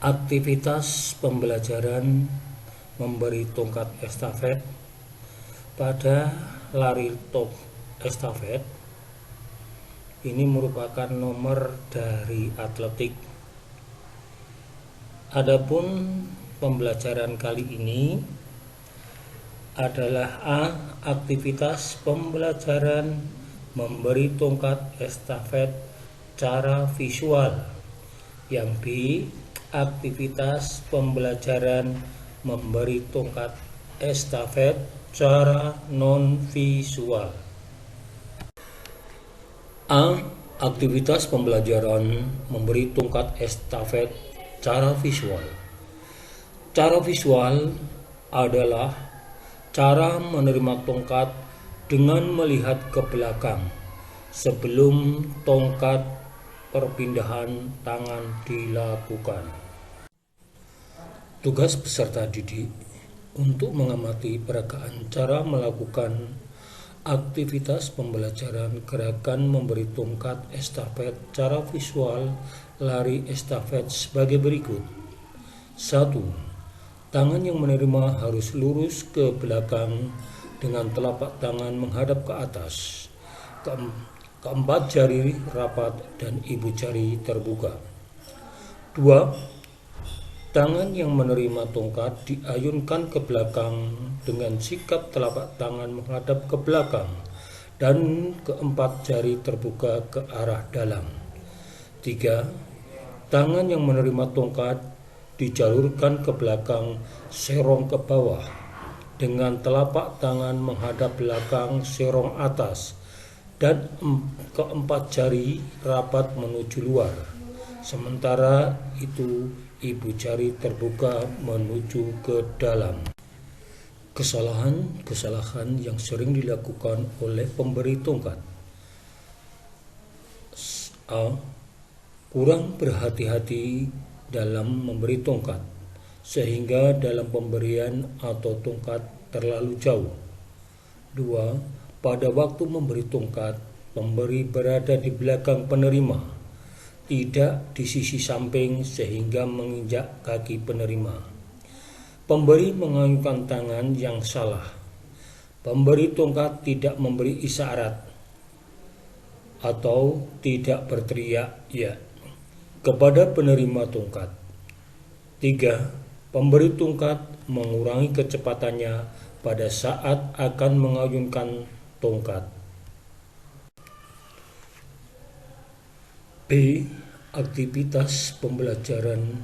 Aktivitas pembelajaran memberi tongkat estafet pada lari estafet ini merupakan nomor dari atletik. Adapun pembelajaran kali ini adalah A. Aktivitas pembelajaran memberi tongkat estafet cara visual. Yang B. Aktivitas pembelajaran memberi tongkat estafet cara non-visual. A. Aktivitas pembelajaran memberi tongkat estafet cara visual. Cara visual adalah cara menerima tongkat dengan melihat ke belakang sebelum tongkat perpindahan tangan dilakukan. Tugas peserta didik untuk mengamati peragaan cara melakukan aktivitas pembelajaran gerakan memberi tongkat estafet cara visual lari estafet sebagai berikut. 1. Tangan yang menerima harus lurus ke belakang dengan telapak tangan menghadap ke atas. Keempat jari rapat dan ibu jari terbuka. 2. Tangan yang menerima tongkat diayunkan ke belakang dengan sikap telapak tangan menghadap ke belakang dan keempat jari terbuka ke arah dalam. 3. Tangan yang menerima tongkat dijalurkan ke belakang serong ke bawah dengan telapak tangan menghadap belakang serong atas dan keempat jari rapat menuju luar. Sementara itu ibu jari terbuka menuju ke dalam. Kesalahan yang sering dilakukan oleh pemberi tongkat. A. Kurang berhati-hati dalam memberi tongkat sehingga dalam pemberian atau tongkat terlalu jauh. 2. Pada waktu memberi tongkat, pemberi berada di belakang penerima, tidak di sisi samping sehingga menginjak kaki penerima. Pemberi mengayunkan tangan yang salah. Pemberi tongkat tidak memberi isyarat atau tidak berteriak ya kepada penerima tongkat. 3. Pemberi tongkat mengurangi kecepatannya pada saat akan mengayunkan tongkat. B. Aktivitas pembelajaran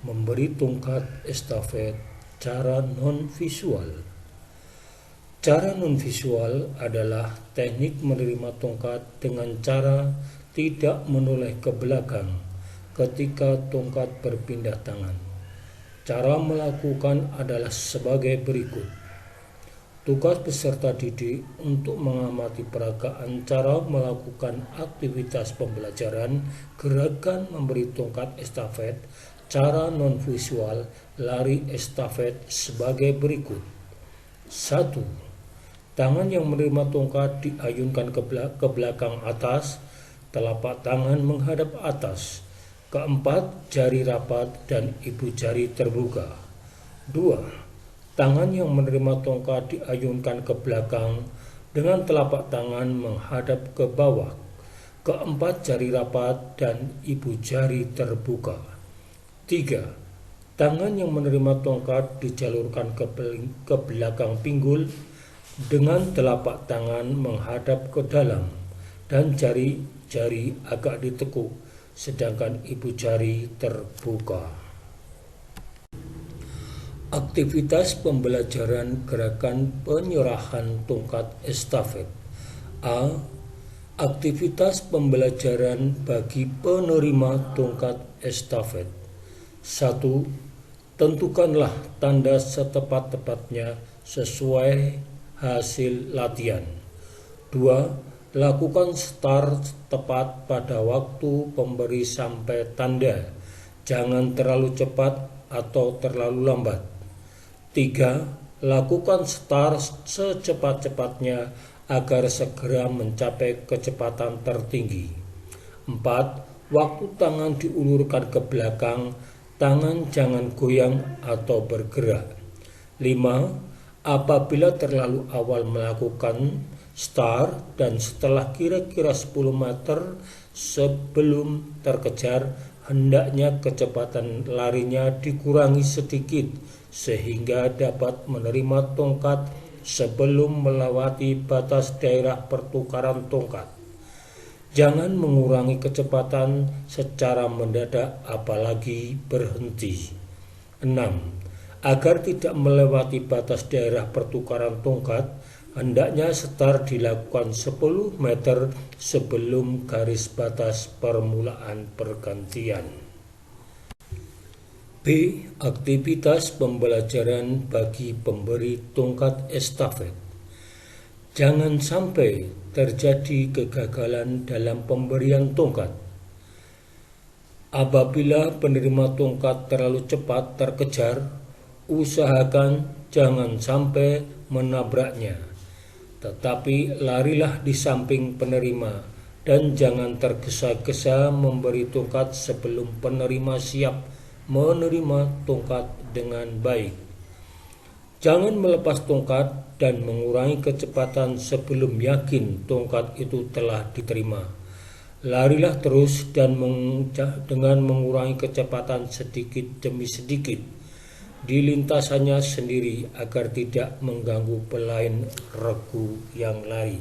memberi tongkat estafet cara non-visual. Cara non-visual adalah teknik menerima tongkat dengan cara tidak menoleh ke belakang ketika tongkat berpindah tangan. Cara melakukan adalah sebagai berikut. Tugas peserta didik untuk mengamati peragaan cara melakukan aktivitas pembelajaran gerakan memberi tongkat estafet cara non-visual lari estafet sebagai berikut. 1. Tangan yang menerima tongkat diayunkan ke belakang atas, telapak tangan menghadap atas. Keempat, jari rapat dan ibu jari terbuka. 2. Tangan yang menerima tongkat diayunkan ke belakang dengan telapak tangan menghadap ke bawah. Keempat, jari rapat dan ibu jari terbuka. 3. Tangan yang menerima tongkat dijalurkan ke belakang pinggul dengan telapak tangan menghadap ke dalam dan jari-jari agak ditekuk, sedangkan ibu jari terbuka. Aktivitas pembelajaran gerakan penyerahan tongkat estafet. A. Aktivitas pembelajaran bagi penerima tongkat estafet. 1. Tentukanlah tanda setepat-tepatnya sesuai hasil latihan. 2. Lakukan start tepat pada waktu pemberi sampai tanda. Jangan terlalu cepat atau terlalu lambat. 3. Lakukan start secepat-cepatnya agar segera mencapai kecepatan tertinggi. 4. Waktu tangan diulurkan ke belakang Tangan jangan goyang atau bergerak. 5. Apabila terlalu awal melakukan start dan setelah kira-kira 10 meter sebelum terkejar, hendaknya kecepatan larinya dikurangi sedikit sehingga dapat menerima tongkat sebelum melewati batas daerah pertukaran tongkat. Jangan mengurangi kecepatan secara mendadak apalagi berhenti. 6. Agar tidak melewati batas daerah pertukaran tongkat, hendaknya start dilakukan 10 meter sebelum garis batas permulaan pergantian. B. Aktivitas pembelajaran bagi pemberi tongkat estafet. Jangan sampai terjadi kegagalan dalam pemberian tongkat. Apabila penerima tongkat terlalu cepat terkejar, usahakan jangan sampai menabraknya. Tetapi larilah di samping penerima dan jangan tergesa-gesa memberi tongkat sebelum penerima siap menerima tongkat dengan baik. Jangan melepas tongkat dan mengurangi kecepatan sebelum yakin tongkat itu telah diterima. Larilah terus dan dengan mengurangi kecepatan sedikit demi sedikit di lintasannya sendiri agar tidak mengganggu pelayan regu yang lari.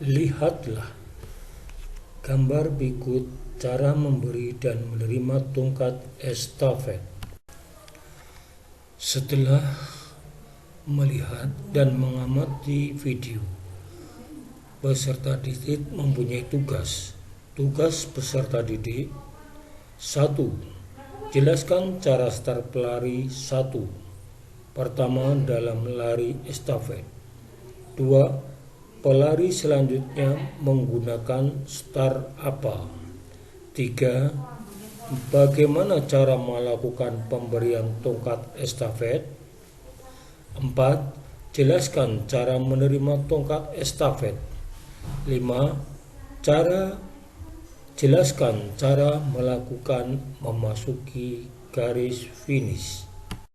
Lihatlah gambar berikut cara memberi dan menerima tongkat estafet. Setelah melihat dan mengamati video, peserta didik mempunyai tugas. Tugas peserta didik: 1. Jelaskan cara start pelari 1. Pertama dalam lari estafet. 2. Pelari selanjutnya menggunakan start apa? 3. Bagaimana cara melakukan pemberian tongkat estafet? 4. Jelaskan cara menerima tongkat estafet. 5. Jelaskan cara melakukan memasuki garis finish.